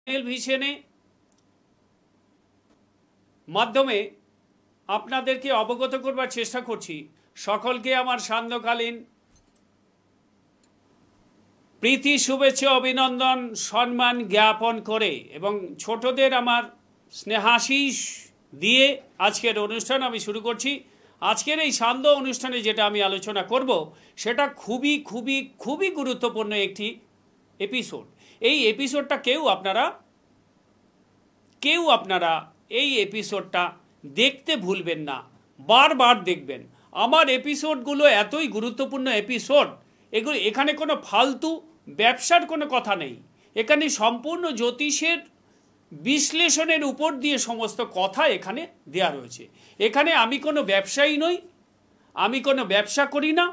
টেলিভিশনে মাধ্যমে আপনাদেরকে অবগত করবার চেষ্টা করছি। সকলকে আমার সান্ধ্যকালীন প্রীতি শুভেচ্ছা অভিনন্দন সম্মান জ্ঞাপন করে এবং ছোটদের আমার স্নেহাশিস দিয়ে আজকের অনুষ্ঠান আমি শুরু করছি। আজকের এই সান্ধ্য অনুষ্ঠানে যেটা আমি আলোচনা করব সেটা খুবই খুবই খুবই গুরুত্বপূর্ণ একটি এপিসোড। এই এপিসোডটা কেউ আপনারা এই এপিসোডটা দেখতে ভুলবেন না, বারবার দেখবেন। আমার এপিসোডগুলো এতই গুরুত্বপূর্ণ এপিসোড, এখানে কোনো ফালতু ব্যবসার কোনো কথা নেই। এখানে সম্পূর্ণ জ্যোতিষের বিশ্লেষণের উপর দিয়ে সমস্ত কথা এখানে দেয়া রয়েছে। এখানে আমি কোনো ব্যবসায়ী নই, আমি কোনো ব্যবসা করি না।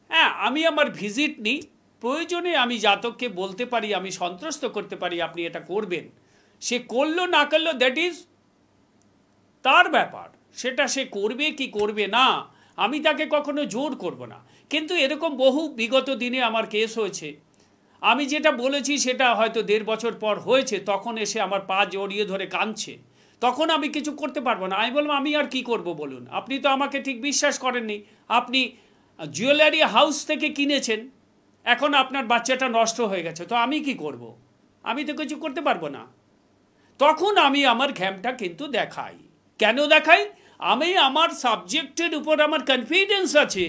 হ্যাঁ, আমি আমার ভিজিট নিই, প্রয়োজনে আমি জাতককে বলতে পারি, আমি সন্তুষ্ট করতে পারি আপনি এটা করবেন। সে করলো না করলো দ্যাট ইজ তার ব্যাপার, সেটা সে করবে কি করবে না আমি তাকে কখনো জোর করব না। কিন্তু এরকম বহু বিগত দিনে আমার কেস হয়েছে, আমি যেটা বলেছি সেটা হয়তো 1.5 বছর পর হয়েছে, তখন এসে আমার পা জড়িয়ে ধরে কাঁদছে, তখন আমি কিছু করতে পারবো না। আমি বললাম আমি আর কি করব বলুন, আপনি তো আমাকে ঠিক বিশ্বাস করেননি, আপনি জুয়েলারি হাউস থেকে কিনেছেন, এখন আপনার বাচ্চাটা নষ্ট হয়ে গেছে, তো আমি কি করব? আমি তো কিছু করতে পারবো না। তখন আমি আমার ঘ্যামটা কিন্তু দেখাই। কেন দেখাই? আমি আমার সাবজেক্টের উপর আমার কনফিডেন্স আছে,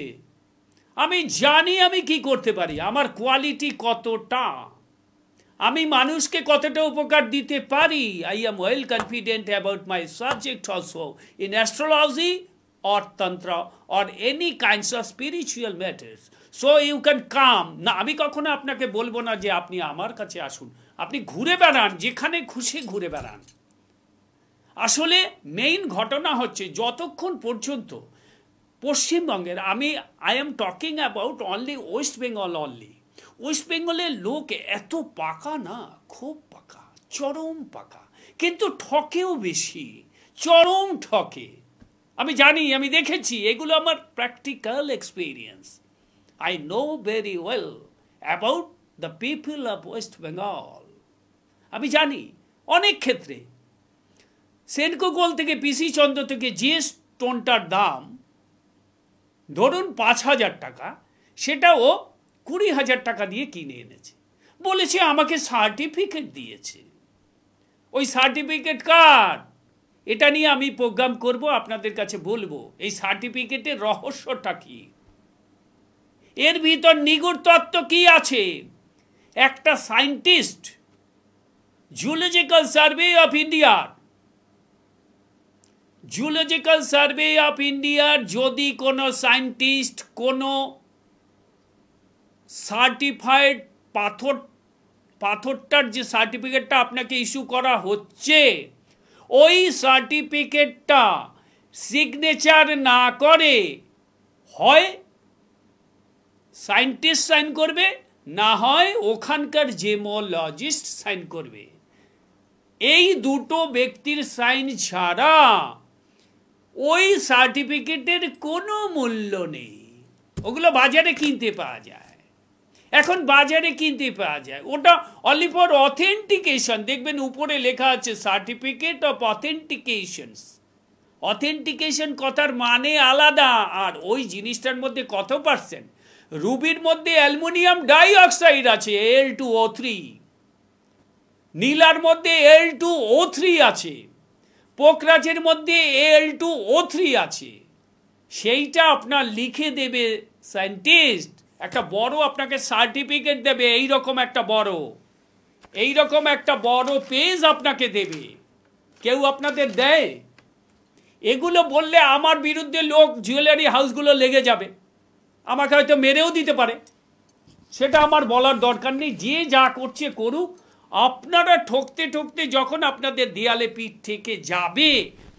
আমি জানি আমি কি করতে পারি, আমার কোয়ালিটি কতটা, আমি মানুষকে কতটা উপকার দিতে পারি। I am well confident about my subject also in astrology or tantra or any kinds of spiritual matters. So you can come. না, আমি কখনো আপনাকে বলবো না যে আপনি আমার কাছে আসুন, আপনি ঘুরে বেড়ান, যেখানে খুশি ঘুরে বেড়ান। আসলে মেইন ঘটনা হচ্ছে যতক্ষণ পর্যন্ত পশ্চিমবঙ্গের, I am talking about only West Bengal only. West বেঙ্গলের লোক এত পাকা না, খুব পাকা, চরম পাকা, কিন্তু ঠকেও বেশি, চরম ঠকে। আমি জানি, আমি দেখেছি, এগুলো আমার practical experience. I know very well about the people of West Bengal. আমি জানি অনেক ক্ষেত্রে সেনকো গোল্ড থেকে, পিসি চন্দ্র থেকে যে স্টোনটার দাম ধরুন 5,000 টাকা, সেটাও 20,000 টাকা দিয়ে কিনে এনেছে, বলেছে আমাকে সার্টিফিকেট দিয়েছে। ওই সার্টিফিকেট কার্ড, এটা নিয়ে আমি প্রোগ্রাম করব, আপনাদের কাছে বলবো এই সার্টিফিকেটের রহস্যটা কি, এর ভিতর নিগূঢ় তত্ত্ব কি আছে। একটা সায়েন্টিস্ট, জুলজিক্যাল সার্ভে অফ ইন্ডিয়ার যদি কোনো সায়েন্টিস্ট কোনো সার্টিফাইড পাথরটার যে সার্টিফিকেটটা আপনাকে ইস্যু করা হচ্ছে, ওই সার্টিফিকেটটা সিগনেচার না করে হয় সায়েন্টিস্ট সাইন করবে, না হয় ওখানকার জেমোলজিস্ট সাইন করবে। এই দুটো ব্যক্তির সাইন ছাড়া ওই সার্টিফিকেটের কোনো মূল্য নেই। ওগুলো বাজারে কিনতে পাওয়া যায়, এখন বাজারে কিনতে পাওয়া যায়, ওটা অনলি ফর অথেন্টিকেশন। দেখবেন উপরে লেখা আছে সার্টিফিকেট অফ অথেন্টিকেশনস। অথেন্টিকেশন কথার মানে আলাদা, আর ওই জিনিসটার মধ্যে কত পার্সেন্ট, রুবির মধ্যে অ্যালুমিনিয়াম ডাইঅক্সাইড আছে Al2O3, নীলার মধ্যে Al2O3 আছে, পোকরাজের মধ্যে Al2O3 আছে। সেইটা আপনার লিখে দেবে সায়েন্টিস্ট, একটা বড় আপনাকে সার্টিফিকেট দেবে, এইরকম একটা বড় পেজ আপনাকে দেবে। কেউ আপনাদের দেয়? এগুলো বললে আমার বিরুদ্ধে লোক জুয়েলারি হাউসগুলো লেগে যাবে, আমাকে হয়তো মেরেও দিতে পারে, সেটা আমার বলার দরকার নেই। যে যা করছে করুক, আপনারা ঠকতে ঠকতে যখন আপনাদের দেয়ালে পিঠ থেকে যাবে,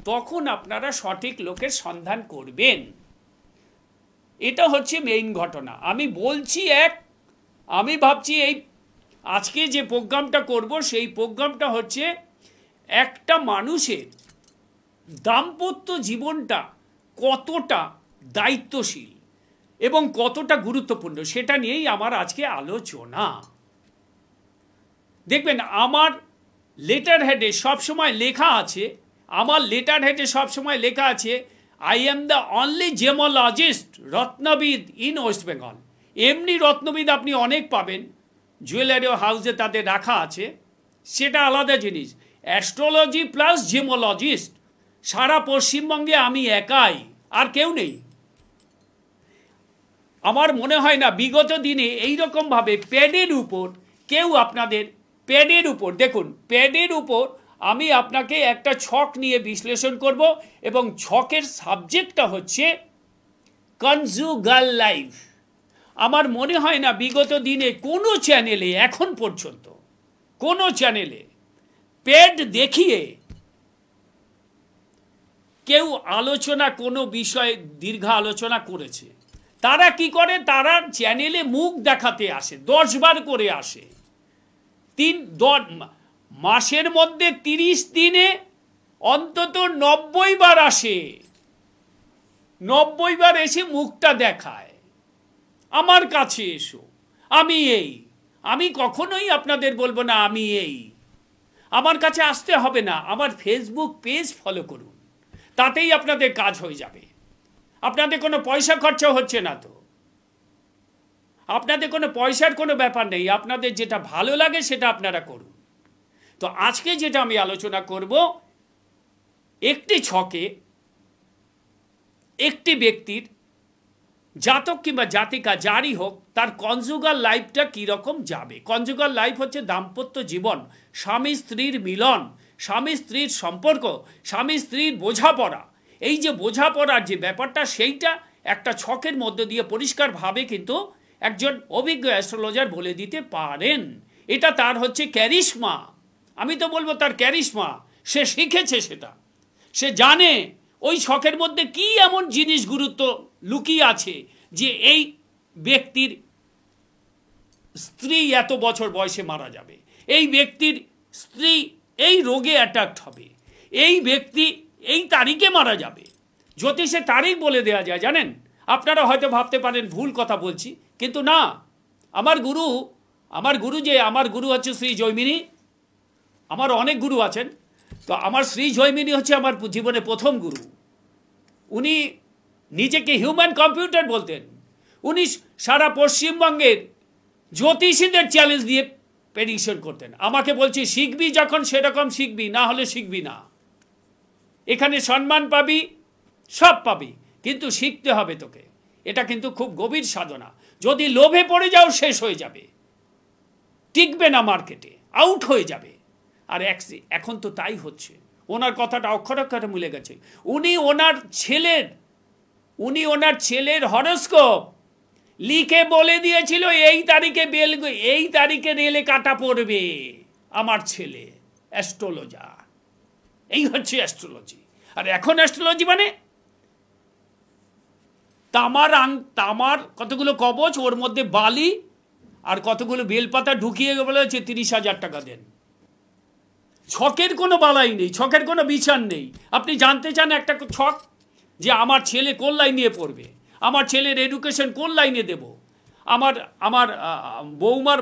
তখন আপনারা সঠিক লোকের সন্ধান করবেন। এটা হচ্ছে মেইন ঘটনা। আমি বলছি আমি ভাবছি এই আজকে যে প্রোগ্রামটা করব, সেই প্রোগ্রামটা হচ্ছে একটা মানুষের দাম্পত্য জীবনটা কতটা দায়িত্বশীল এবং কতটা গুরুত্বপূর্ণ, সেটা নিয়েই আমার আজকে আলোচনা। দেখবেন আমার লেটার হেডে সবসময় লেখা আছে, আমার লেটার হেডে সবসময় লেখা আছে, I am the only gemologist রত্নবিদ ইন ওয়েস্ট বেঙ্গল। এমনি রত্নবিদ আপনি অনেক পাবেন, জুয়েলারি হাউসে তাদের রাখা আছে, সেটা আলাদা জিনিস। অ্যাস্ট্রোলজি প্লাস জেমোলজিস্ট সারা পশ্চিমবঙ্গে আমি একাই, আর কেউ নেই। আমার মনে হয় না বিগত দিনে এইরকমভাবে প্যাডের উপর কেউ আপনাদের, প্যাডের উপর দেখুন, প্যাডের উপর আমি আপনাকে একটা ছক নিয়ে বিশ্লেষণ করব, এবং ছকের সাবজেক্টটা হচ্ছে কনজুগাল লাইফ। আমার মনে হয় না বিগত দিনে কোনো চ্যানেলে এখন পর্যন্ত কোনো চ্যানেলে প্যাড দেখিয়ে কেউ আলোচনা, কোনো বিষয়ে দীর্ঘ আলোচনা করেছে। তারা কি করে, তারা চ্যানেলে মুখ দেখাতে আসে, 10 বার করে আসে। মাসের মধ্যে 30 দিনে অন্তত 90 বার আসে, 90 বার এসে মুখটা দেখায়, আমার কাছে এসো, আমি কখনোই আপনাদের বলবো না আমি এই। আমার কাছে আসতে হবে না, আমার ফেসবুক পেজ ফলো করুন, তাতেই আপনাদের কাজ হয়ে যাবে। আপনাদের কোনো পয়সা খরচা হচ্ছে না তো, আপনাদের কোনো পয়সার কোনো ব্যাপার নেই, আপনাদের যেটা ভালো লাগে সেটা আপনারা করুন। তো আজকে যেটা আমি আলোচনা করব, একটি ছকে একটি ব্যক্তির জাতক কিংবা জাতিকা যারই হোক, তার কনজুগাল লাইফটা কীরকম যাবে। কনজুগাল লাইফ হচ্ছে দাম্পত্য জীবন, স্বামী স্ত্রীর মিলন, স্বামী স্ত্রীর সম্পর্ক, স্বামী স্ত্রীর বোঝাপড়া। এই যে বোঝাপড়ার যে ব্যাপারটা, সেইটা একটা ছকের মধ্য দিয়ে পরিষ্কারভাবে কিন্তু একজন অভিজ্ঞ অ্যাস্ট্রোলজার বলে দিতে পারেন। এটা তার হচ্ছে ক্যারিশমা, আমি তো বলবো তার ক্যারিশমা। সে শিখেছে, সেটা সে জানে ওই ছকের মধ্যে কি এমন জিনিস গুরুত্ব লুকিয়ে আছে যে এই ব্যক্তির স্ত্রী এত বছর বয়সে মারা যাবে, এই ব্যক্তির স্ত্রী এই রোগে অ্যাটাক্ট হবে, এই ব্যক্তি এই তারিখে মারা যাবে। জ্যোতিষে তারিখ বলে দেওয়া যায়, জানেন। আপনারা হয়তো ভাবতে পারেন ভুল কথা বলছি, কিন্তু না। আমার গুরু হচ্ছে শ্রী জৈমিনী। আমার অনেক গুরু আছেন, তো আমার শ্রী জৈমিনী হচ্ছে আমার জীবনে প্রথম গুরু। উনি নিজেকে হিউম্যান কম্পিউটার বলতেন। উনি সারা পশ্চিমবঙ্গের জ্যোতিষীদের চ্যালেঞ্জ দিয়ে প্রেডিকশন করতেন। আমাকে বলছি, শিখবি যখন সেরকম শিখবি, না হলে শিখবি না। এখানে সম্মান পাবি, সব পাবি, কিন্তু শিখতে হবে তোকে। এটা কিন্তু খুব গভীর সাধনা। যদি লোভে পড়ে যাও, শেষ হয়ে যাবে, টিকবে না, মার্কেটে আউট হয়ে যাবে। আর এখন তো তাই হচ্ছে। ওনার কথাটা অক্ষরে অক্ষরে মিলে গেছে। উনি ওনার ছেলের হরোস্কোপ লিখে বলে দিয়েছিল, এই তারিখে রেলে কাটা পড়বে আমার ছেলে। অ্যাস্ট্রোলজার, এই হচ্ছে অ্যাস্ট্রোলজি। আর এখন অ্যাস্ট্রোলজি মানে তামার কতগুলো কবচ, ওর মধ্যে বালি আর কতগুলো বেলপাতা ঢুকিয়ে বলে হচ্ছে 30,000 টাকা দেন। ছকের কোনো বালাই নেই, ছকের কোনো বিচার নেই। আপনি জানতে চান একটা ছক, যে আমার ছেলে কোন লাইন নিয়ে পড়বে, আমার ছেলের এডুকেশন কোন লাইনে দেব, আমার বৌমার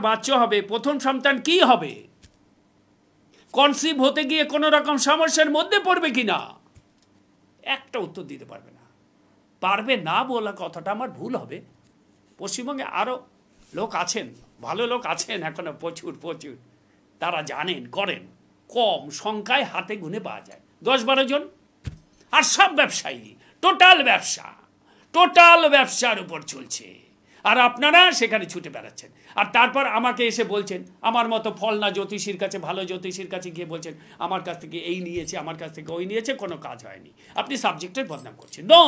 বাচ্চা হবে, প্রথম সন্তান কি হবে, কনসিভ হতে গিয়ে কোনো রকম সমস্যার মধ্যে পড়বে কিনা, একটা উত্তর দিতে পারবে না। পারবে না বলা কথাটা আমার ভুল হবে। পশ্চিমবঙ্গে আরও লোক আছেন, ভালো লোক আছেন এখনো প্রচুর, তারা জানেন, করেন। কম সংখ্যায় হাতে গুনে পাওয়া যায়, 10-12 জন। আর সব ব্যবসায়ী, টোটাল ব্যবসার উপর চলছে, আর আপনারা সেখানে ছুটে বেড়াচ্ছেন। আর তারপর আমাকে এসে বলছেন, আমার মতো ফলনা জ্যোতিষীর কাছে, ভালো জ্যোতিষীর কাছে গিয়ে বলছেন, আমার কাছ থেকে এই নিয়েছে, আমার কাছ থেকে ওই নিয়েছে, কোনো কাজ হয়নি। আপনি সাবজেক্টের বদনাম করছেন। No,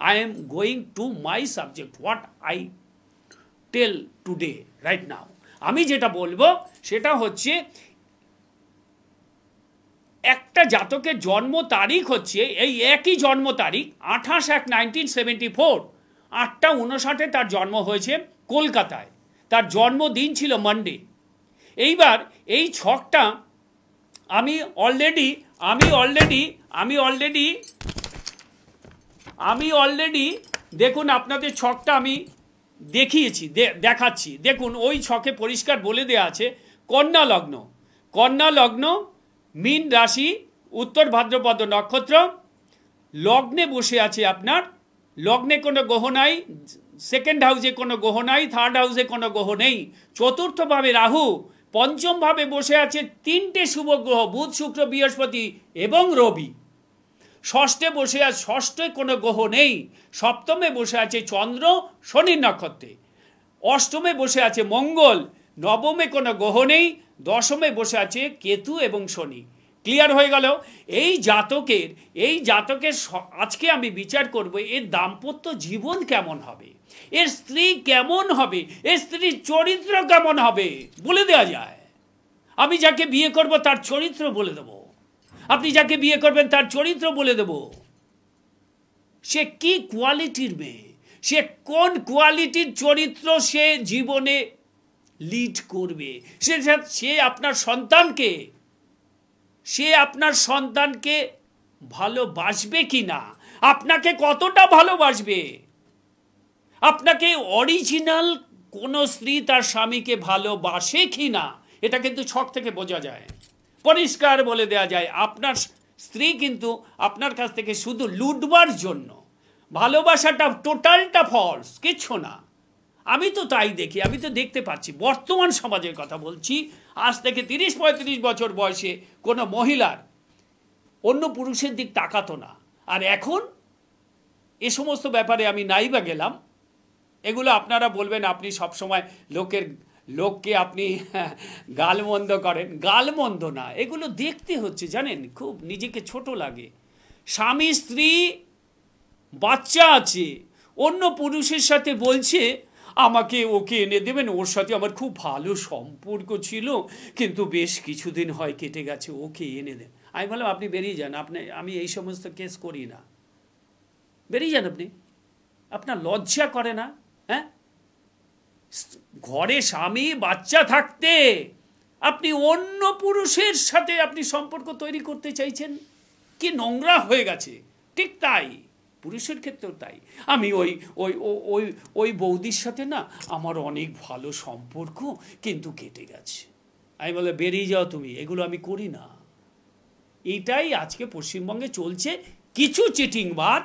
I am going to my subject, what I tell today, right now. আমি যেটা বলবো সেটা হচ্ছে, একটা জাতকের জন্ম তারিখ হচ্ছে এই একই জন্ম তারিখ, 28/1/1974, 8:59 তার জন্ম হয়েছে কলকাতায়। তার জন্মদিন ছিল মানডে। এইবার এই ছকটা আমি অলরেডি দেখুন, আপনাদের ছকটা আমি দেখাচ্ছি। দেখুন ওই ছকে পরিষ্কার বলে দেওয়া আছে কন্যা লগ্ন, কন্যা লগ্ন, মীন রাশি, উত্তর ভাদ্রপদ নক্ষত্র, লগ্নে বসে আছে আপনার, লগ্নে কোনো গ্রহ নাই, সেকেন্ড হাউসে কোনো গ্রহ নাই, থার্ড হাউসে কোনো গ্রহ নেই, চতুর্থভাবে রাহু, পঞ্চমভাবে বসে আছে তিনটে শুভ গ্রহ বুধ শুক্র বৃহস্পতি এবং রবি, ষষ্ঠে বসে আছে, ষষ্ঠে কোনো গ্রহ নেই, সপ্তমে বসে আছে চন্দ্র শনির নক্ষত্রে, অষ্টমে বসে আছে মঙ্গল, নবমে কোনো গ্রহ নেই, দশমে বসে আছে কেতু এবং শনি। ক্লিয়ার হয়ে গেল? এই জাতকের আজকে আমি বিচার করব এর দাম্পত্য জীবন কেমন হবে, এর স্ত্রী কেমন হবে, এর স্ত্রীর চরিত্র কেমন হবে বলে দেওয়া যায়। আমি যাকে বিয়ে করব তার চরিত্র বলে দেব, আপনি যাকে বিয়ে করবেন তার চরিত্র বলে দেব। সে কি কোয়ালিটির মেয়ে, সে কোন কোয়ালিটির চরিত্র সে জীবনে লিড করবে, সে আপনার সন্তানকে ভালোবাসবে কি না, আপনাকে কতটা ভালোবাসবে, আপনাকে অরিজিনাল কোন স্ত্রী তার স্বামীকে ভালোবাসে কি না, এটা কিন্তু ছক থেকে বোঝা যায়, পরিষ্কার বলে দেওয়া যায়। আপনার স্ত্রী কিন্তু আপনার কাছ থেকে শুধু লুটবার জন্য, ভালোবাসাটা টোটালটা ফলস, কিচ্ছু না। আমি তো তাই দেখি, আমি তো দেখতে পাচ্ছি, বর্তমান সমাজের কথা বলছি। আজ থেকে 30-35 বছর বয়সে কোনো মহিলার অন্য পুরুষের দিক তাকাতো না, আর এখন এ সমস্ত ব্যাপারে আমি নাই বা গেলাম। এগুলো আপনারা বলবেন আপনি সবসময় লোককে আপনি গালমন্দ করেন, গালমন্দ না, এগুলো দেখতে হচ্ছে, জানেন, খুব নিজেকে ছোট লাগে। স্বামী স্ত্রী বাচ্চা আছে, অন্য পুরুষের সাথে বলছে আমাকে ওকে এনে দেবেন, ওর সাথে আমার খুব ভালো সম্পর্ক ছিল কিন্তু বেশ কিছুদিন হয় কেটে গেছে, ওকে এনে দেন। আমি বললাম আপনি বেরিয়ে যান, আমি এই সমস্ত কেস করি না, বেরিয়ে যান আপনি, আপনার লজ্জা করে না? হ্যাঁ, ঘরে স্বামী বাচ্চা থাকতে আপনি অন্য পুরুষের সাথে আপনি সম্পর্ক তৈরি করতে চাইছেন, কি নোংরা হয়ে গেছে। ঠিক তাই পুরুষের ক্ষেত্রেও তাই। আমি ওই ওই ওই ওই বৌদির সাথে না আমার অনেক ভালো সম্পর্ক কিন্তু কেটে গেছে, আমি বলে বেরিয়ে যাও তুমি, এগুলো আমি করি না। এটাই আজকে পশ্চিমবঙ্গে চলছে। কিছু চিটিংবাজ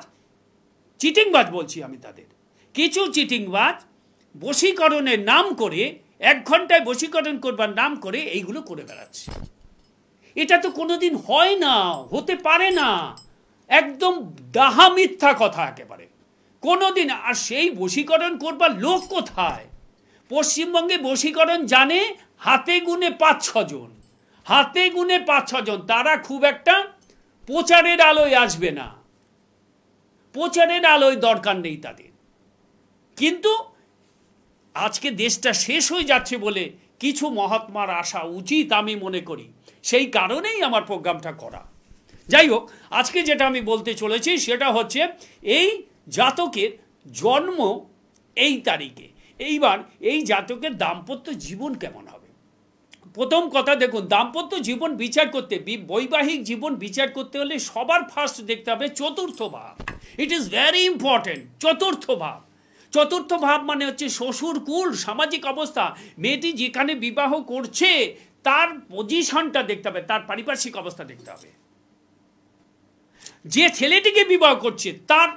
বলছি আমি তাদের, কিছু চিটিংবাজ বশীকরণের নাম করে 1 ঘন্টায় বশীকরণ করবার নাম করে এইগুলো করে বেড়াচ্ছে। এটা তো কোনোদিন হয় না, হতে পারে না, একদম ডাহা মিথ্যা কথা একেবারে, কোনোদিন। আর সেই বশীকরণ করবার লোক কোথায়? পশ্চিমবঙ্গে বশীকরণ জানে হাতে গুনে 5-6 জন, হাতে গুনে 5-6 জন, তারা খুব একটা প্রচারের আলোয় আসবে না, প্রচারের আলোয় দরকার নেই তাদের। কিন্তু আজকে দেশটা শেষ হয়ে যাচ্ছে বলে কিছু মহাত্মার আসা উচিত আমি মনে করি, সেই কারণেই আমার প্রোগ্রামটা করা। যাই হোক, আজকে যেটা আমি বলতে চলেছি সেটা হচ্ছে এই জাতকের জন্ম এই তারিখে, এইবার এই জাতকের দাম্পত্য জীবন কেমন হবে। প্রথম কথা দেখুন, দাম্পত্য জীবন বিচার করতে, বৈবাহিক জীবন বিচার করতে হলে সবার ফার্স্ট দেখতে হবে চতুর্থ ভাব। It is very important. চতুর্থ ভাব মানে হচ্ছে শ্বশুর কুল, সামাজিক অবস্থা। মেয়েটি যেখানে বিবাহ করছে তার পজিশনটা দেখতে হবে, তার পারিপার্শ্বিক অবস্থা দেখতে হবে। যে ছেলেটিকে বিবাহ করছে তার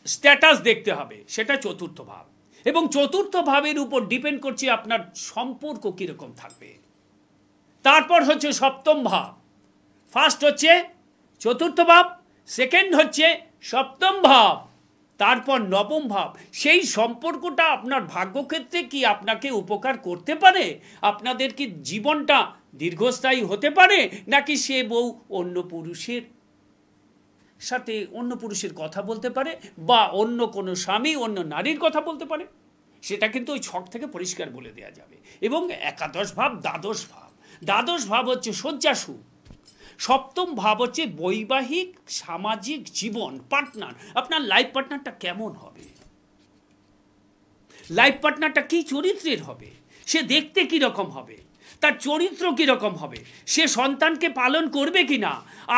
স্ট্যাটাস দেখতে হবে, সেটা চতুর্থ ভাব। এবং চতুর্থ ভাবের উপর ডিপেন্ড করছে আপনার সম্পর্ক কিরকম থাকবে। তারপর হচ্ছে সপ্তম ভাব। ফার্স্ট হচ্ছে চতুর্থ ভাব, সেকেন্ড হচ্ছে সপ্তম ভাব, তারপর নবম ভাব। সেই সম্পর্কটা আপনার ভাগ্যক্ষেত্রে কি আপনাকে উপকার করতে পারে, আপনাদের কি জীবনটা দীর্ঘস্থায়ী হতে পারে, নাকি সে বউ অন্য পুরুষের সাথে অন্য পুরুষের কথা বলতে পারে, বা অন্য কোনো স্বামী অন্য নারীর কথা বলতে পারে, সেটা কিন্তু ওই ছক থেকে পরিষ্কার বলে দেওয়া যাবে। এবং একাদশ ভাব, দ্বাদশ ভাব হচ্ছে শয্যাসুখ, সপ্তম ভাব হচ্ছে বৈবাহিক সামাজিক জীবন, পার্টনার। আপনার লাইফ পার্টনারটা কেমন হবে, লাইফ পার্টনারটা কি চরিত্রের হবে, সে দেখতে কীরকম হবে, তার চরিত্র কীরকম হবে, সে সন্তানকে পালন করবে কি না,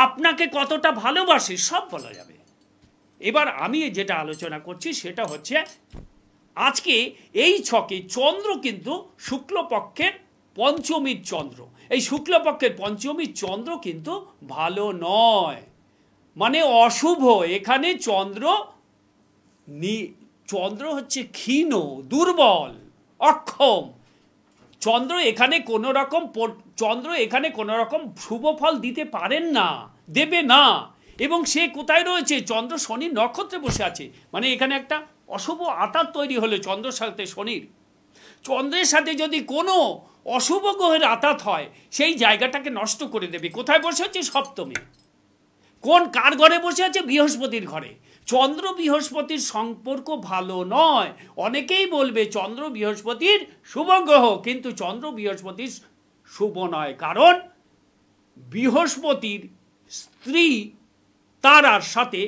আপনাকে কতটা ভালোবাসে, সব বলা যাবে। এবার আমি যেটা আলোচনা করছি সেটা হচ্ছে আজকে এই ছকে চন্দ্র কিন্তু শুক্লপক্ষের পঞ্চমীর চন্দ্র, এই শুক্লপক্ষের পঞ্চমীর চন্দ্র কিন্তু ভালো নয়, মানে অশুভ। এখানে চন্দ্র হচ্ছে ক্ষীণ, দুর্বল, অক্ষম। চন্দ্র এখানে কোনো রকম শুভ ফল দিতে পারেন না, দেবে না। এবং সে কোথায় রয়েছে? চন্দ্র শনির নক্ষত্রে বসে আছে, মানে এখানে একটা অশুভ আতাত তৈরি হলো চন্দ্রের সাথে শনির। চন্দ্রের সাথে যদি কোনো অশুভ গ্রহের আতাত হয়, সেই জায়গাটাকে নষ্ট করে দেবে। কোথায় বসে আছে? সপ্তমে। কার ঘরে বসে আছে? বৃহস্পতির ঘরে। চন্দ্র বৃহস্পতির সম্পর্ক ভালো নয়। অনেকেই বলবে চন্দ্র বৃহস্পতির শুভ গ্রহ, কিন্তু চন্দ্র বৃহস্পতির শুভ নয়, কারণ বৃহস্পতির স্ত্রী তারার সাথে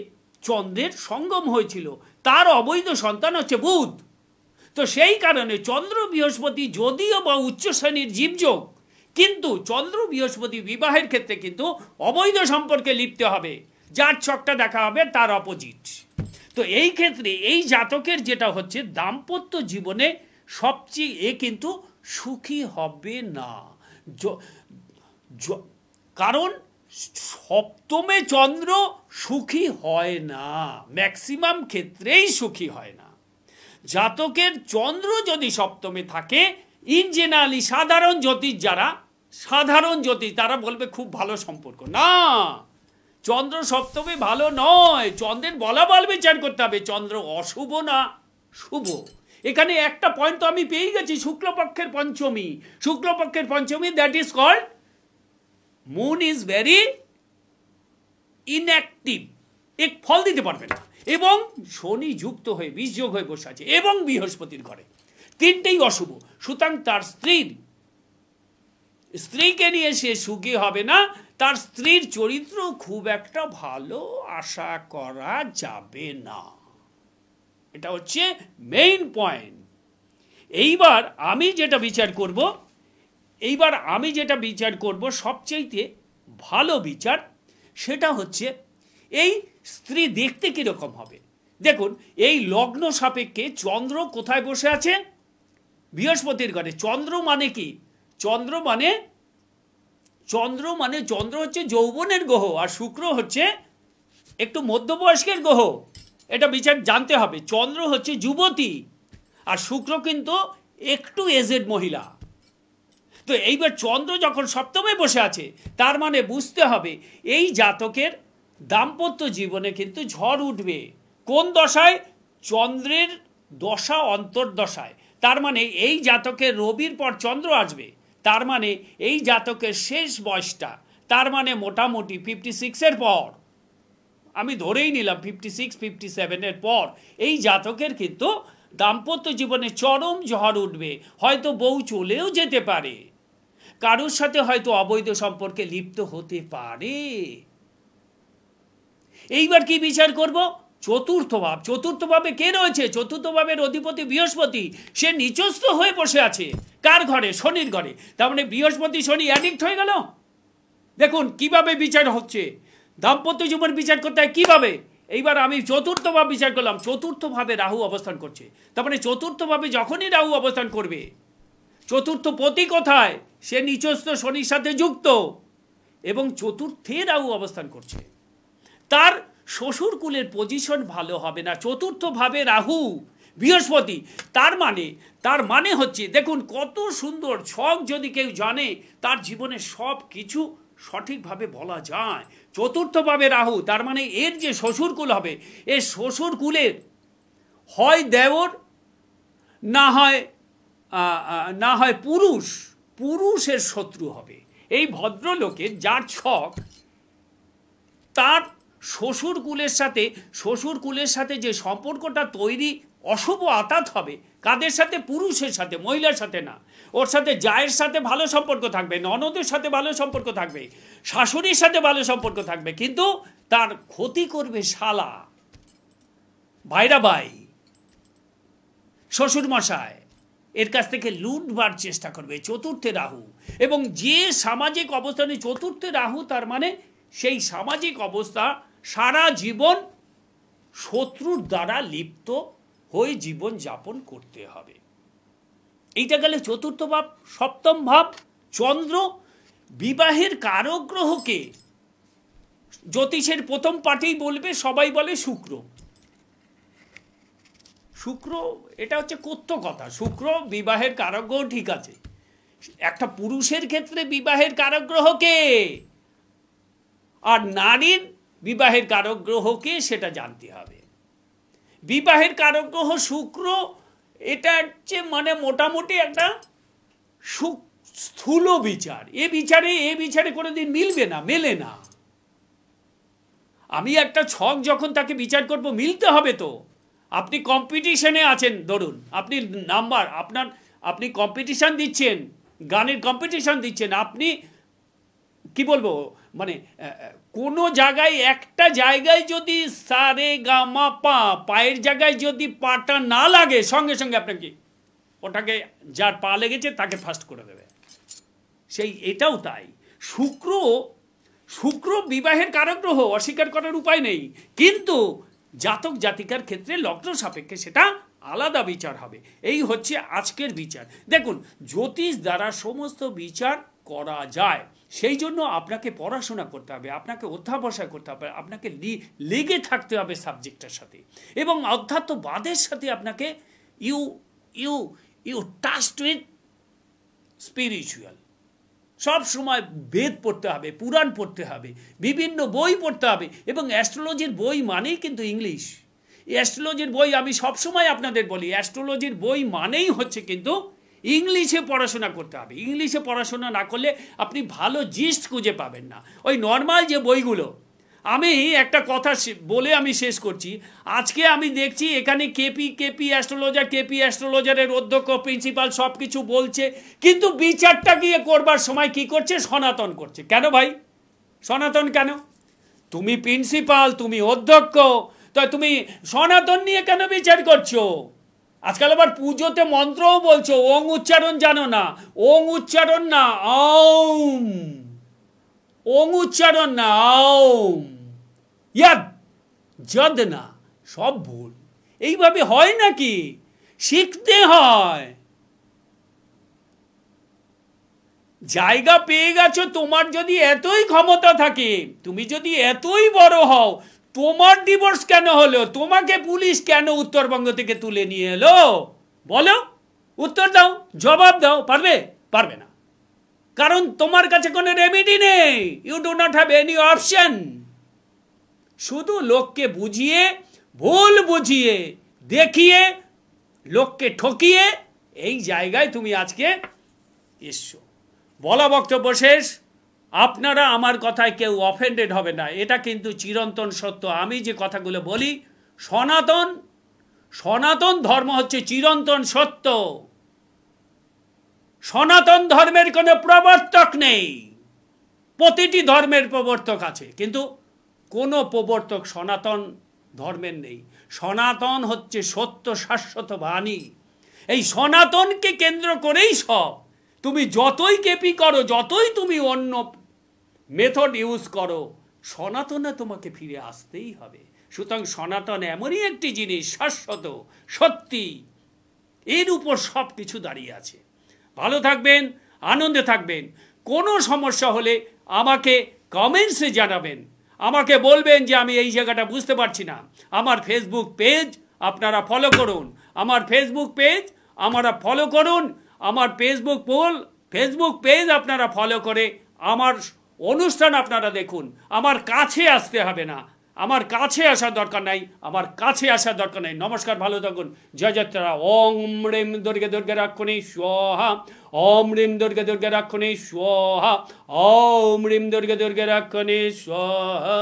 চন্দ্রের সঙ্গম হয়েছিল, তার অবৈধ সন্তান হচ্ছে বুধ। তো সেই কারণে চন্দ্র বৃহস্পতি যদিও বা উচ্চ শ্রেণীর জীবযোগ, কিন্তু চন্দ্র বৃহস্পতি বিবাহের ক্ষেত্রে কিন্তু অবৈধ সম্পর্কে লিপ্ত হবে। যার ছকটা দেখা হবে তার অপোজিট। তো এই ক্ষেত্রে এই জাতকের যেটা হচ্ছে, দাম্পত্য জীবনে সবচেয়ে কিন্তু সুখী হবে না, কারণ সপ্তমে চন্দ্র সুখী হয় না, ম্যাক্সিমাম ক্ষেত্রেই সুখী হয় না। জাতকের চন্দ্র যদি সপ্তমে থাকে, ইন জেনারেলি সাধারণ জ্যোতিষ তারা বলবে খুব ভালো সম্পর্ক। না, চন্দ্র সপ্তমে ভালো নয়। চন্দ্রের বলাবল বিচার করতে হবে, চন্দ্র অশুভ না শুভ। এখানে একটা পয়েন্ট তো আমি পেয়ে গেছি, শুক্লপক্ষের পঞ্চমী, that is called moon is very inactive, এক ফল দিতে পারবে না। এবং শনি যুক্ত হয়ে বিষযোগ হয়ে বসে আছে, এবং বৃহস্পতির ঘরে, তিনটেই অশুভ। সুতরাং তার স্ত্রীকে নিয়ে সে সুখী হবে না, তার স্ত্রীর চরিত্র খুব একটা ভালো আশা করা যাবে না। এটা হচ্ছে মেইন পয়েন্ট। এইবার আমি যেটা বিচার করব সবচেয়ে ভালো বিচার, সেটা হচ্ছে এই স্ত্রী দেখতে কিরকম হবে। দেখুন, এই লগ্ন সাপেক্ষে চন্দ্র কোথায় বসে আছে? বৃহস্পতির ঘরে। চন্দ্র মানে কি? চন্দ্র হচ্ছে যৌবনের গ্রহ, আর শুক্র হচ্ছে একটু মধ্যবয়স্কের গ্রহ। এটা বিচার জানতে হবে। চন্দ্র হচ্ছে যুবতী, আর শুক্র কিন্তু একটু এজেড মহিলা। তো এইবার চন্দ্র যখন সপ্তমে বসে আছে, তার মানে বুঝতে হবে এই জাতকের দাম্পত্য জীবনে কিন্তু ঝড় উঠবে। কোন দশায়? চন্দ্রের দশা অন্তর্দশায়। তার মানে এই জাতকের রবির পর চন্দ্র আসবে, তার মানে এই জাতকের শেষ বয়সটা, তার মানে মোটামুটি 56-এর পর, আমি ধরেই নিলাম 56-57-এর পর এই জাতকের কিন্তু দাম্পত্য জীবনে চরম ঝড় উঠবে। হয়তো বউ চলেও যেতে পারে, কারোর সাথে হয়তো অবৈধ সম্পর্কে লিপ্ত হতে পারে। এইবার কি বিচার করব? চতুর্থ ভাবে কে রয়েছে? চতুর্থ ভাবের অধিপতি বৃহস্পতি, সে নিচস্থ হয়ে বসে আছে। কার ঘরে? শনির ঘরে। তার মানে বৃহস্পতি শনি অ্যাডিক্ট হয়ে গেল। দেখুন কিভাবে বিচার হচ্ছে, দাম্পত্য জীবন বিচার করতে হয় কিভাবে। এইবার আমি চতুর্থ ভাব বিচার করলাম, চতুর্থ ভাবে রাহু অবস্থান করছে। তার মানে চতুর্থ ভাবে যখনই রাহু অবস্থান করবে, চতুর্থ পতি কোথায়? সে নিচস্থ শনির সাথে যুক্ত, এবং চতুর্থে রাহু অবস্থান করছে। তার শ্বশুর কুলের পজিশন ভালো হবে না। চতুর্থ ভাবে রাহু বৃহস্পতি, তার মানে হচ্ছে, দেখুন কত সুন্দর ছক, যদি কেউ জানে তার জীবনে সব কিছু সঠিকভাবে বলা যায়। চতুর্থ ভাবে রাহু, তার মানে এর যে শ্বশুরকুল হবে, এর শ্বশুরকুলের হয় দেওর, না হয় পুরুষের শত্রু হবে। এই ভদ্রলোকের যার ছক, তার শ্বশুরকুলের সাথে যে সম্পর্কটা তৈরি অশুভ আতাত হবে, কাদের সাথে? পুরুষের সাথে, মহিলার সাথে না। ওর সাথে জায়ের সাথে ভালো সম্পর্ক থাকবে, ননদের সাথে ভালো সম্পর্ক থাকবে, শাশুড়ির সাথে ভালো সম্পর্ক থাকবে, কিন্তু তার ক্ষতি করবে শালা, ভাইরা ভাই, শ্বশুর মশাই, এর কাছ থেকে লুটবার চেষ্টা করবে। চতুর্থে রাহু, এবং যে সামাজিক অবস্থানে চতুর্থে রাহু, তার মানে সেই সামাজিক অবস্থা সারা জীবন শত্রুর দ্বারা লিপ্ত হয়ে জীবন যাপন করতে হবে। এইটা গেলে চতুর্থ ভাব। সপ্তম ভাব চন্দ্র, বিবাহের কারক গ্রহকে জ্যোতিষের প্রথম পাঠেই বলবে, সবাই বলে শুক্র। শুক্র এটা হচ্ছে কথ্য কথা। শুক্র বিবাহের কারক গ্রহ, ঠিক আছে। একটা পুরুষের ক্ষেত্রে বিবাহের কারক গ্রহকে আর নারীর বিবাহের কারক গ্রহকে সেটা জানতে হবে। বিবাহের কারক গ্রহ শুক্র, এটা হচ্ছে মানে মোটামুটি একটা স্থূল বিচার। এ বিচারে কোনোদিন মিলবে না, মেলে না। আমি একটা ছক যখন তাকে বিচার করব, মিলতে হবে তো। আপনি কম্পিটিশনে আছেন, ধরুন আপনি আপনি কম্পিটিশন দিচ্ছেন, গানের কম্পিটিশন দিচ্ছেন, আপনি কি বলবো মানে কোনো জায়গায় একটা জায়গায় যদি সা রে গা মা পা, পায়ের জায়গায় যদি পাটা না লাগে, সঙ্গে সঙ্গে আপনাকে ওটাকে যার পা লেগেছে তাকে ফার্স্ট করে দেবে। সেই এটাও তাই। শুক্র বিবাহের কারক গ্রহ, অস্বীকার করার উপায় নেই, কিন্তু জাতক জাতিকার ক্ষেত্রে লগ্ন সাপেক্ষে সেটা আলাদা বিচার হবে। এই হচ্ছে আজকের বিচার। দেখুন, জ্যোতিষ দ্বারা সমস্ত বিচার করা যায়, সেই জন্য আপনাকে পড়াশোনা করতে হবে, আপনাকে অধ্যাবসায় করতে হবে, আপনাকে লেগে থাকতে হবে সাবজেক্টের সাথে, এবং অধ্যাত্মবাদের সাথে আপনাকে ইউ টাচড উইথ স্পিরিচুয়াল। সব সময় বেদ পড়তে হবে, পুরাণ পড়তে হবে, বিভিন্ন বই পড়তে হবে, এবং অ্যাস্ট্রোলজির বই মানেই কিন্তু ইংলিশ। অ্যাস্ট্রোলজির বই আমি সবসময় আপনাদের বলি, অ্যাস্ট্রোলজির বই মানেই হচ্ছে কিন্তু ইংলিশে পড়াশোনা করতে হবে। ইংলিশে পড়াশোনা না করলে আপনি ভালো জিস্ট খুঁজে পাবেন না। ওই নর্মাল যে বইগুলো, আমি একটা কথা বলে আমি শেষ করছি। আজকে আমি দেখছি এখানে কেপি অ্যাস্ট্রোলজারের অধ্যক্ষ, প্রিন্সিপাল সব কিছু বলছে, কিন্তু বিচারটা গিয়ে করবার সময় কি করছে? সনাতন করছে। কেন ভাই সনাতন কেন? তুমি প্রিন্সিপাল, তুমি অধ্যক্ষ, তো তুমি সনাতন নিয়ে কেন বিচার করছো? আজকাল আবার পুজোতে মন্ত্রও বলছো, ওং উচ্চারণ জানো না। ওং উচ্চারণ না, ওম। ওং উচ্চারণ না, ওম। ইয়াদ যদ না, সব ভুল। এইভাবে হয় নাকি? শিখতে হয়। জায়গা পেয়ে গেছো, তোমার যদি এতই ক্ষমতা থাকে, তুমি যদি এতই বড় হও, তোমার ডিভোর্স কেন হলো? তোমাকে পুলিশ কেন উত্তরবঙ্গ থেকে তুলে নিয়ে এলো? বলো, উত্তর দাও, জবাব দাও। পারবে না, কারণ তোমার কাছে কোনো রেমেডি নেই। You do not have any option. শুধু লোককে বুঝিয়ে, ভুল বুঝিয়ে, দেখিয়ে, লোককে ঠকিয়ে এই জায়গায় তুমি আজকে এসছো। বলা বক্তব্য শেষ। আপনারা আমার কথায় কেউ অফেন্ডেড হবে না, এটা কিন্তু চিরন্তন সত্য। আমি যে কথাগুলো বলি, সনাতন ধর্ম হচ্ছে চিরন্তন সত্য। সনাতন ধর্মের কোনো প্রবর্তক নেই। প্রতিটি ধর্মের প্রবর্তক আছে, কিন্তু কোনো প্রবর্তক সনাতন ধর্মের নেই। সনাতন হচ্ছে সত্য শাশ্বত বাণী। এই সনাতনকে কেন্দ্র করেই সব। তুমি যতই কেপি করো, যতই তুমি অন্য মেথড ইউজ করো, সনাতনে তোমাকে ফিরে আসতেই হবে। সুতরাং সনাতন এমনই একটি জিনিস, শাশ্বত, সত্যি, এর উপর সব কিছু দাঁড়িয়ে আছে। ভালো থাকবেন, আনন্দে থাকবেন। কোনো সমস্যা হলে আমাকে কমেন্টসে জানাবেন, আমাকে বলবেন যে আমি এই জায়গাটা বুঝতে পারছি না। আমার ফেসবুক পেজ আপনারা ফলো করুন, আমার ফেসবুক পেজ আপনারা ফলো করে আমার অনুষ্ঠান আপনারা দেখুন। আমার কাছে আসতে হবে না, আমার কাছে আসার দরকার নাই, নমস্কার, ভালো থাকুন। জয় জয়তারা। ওং রিম দুর্গে রাক্ষণী স্বাহা। ওম রিম দুর্গে রাক্ষণী স্বাহা। ওম রিম দুর্গে রাক্ষণী স্বাহা।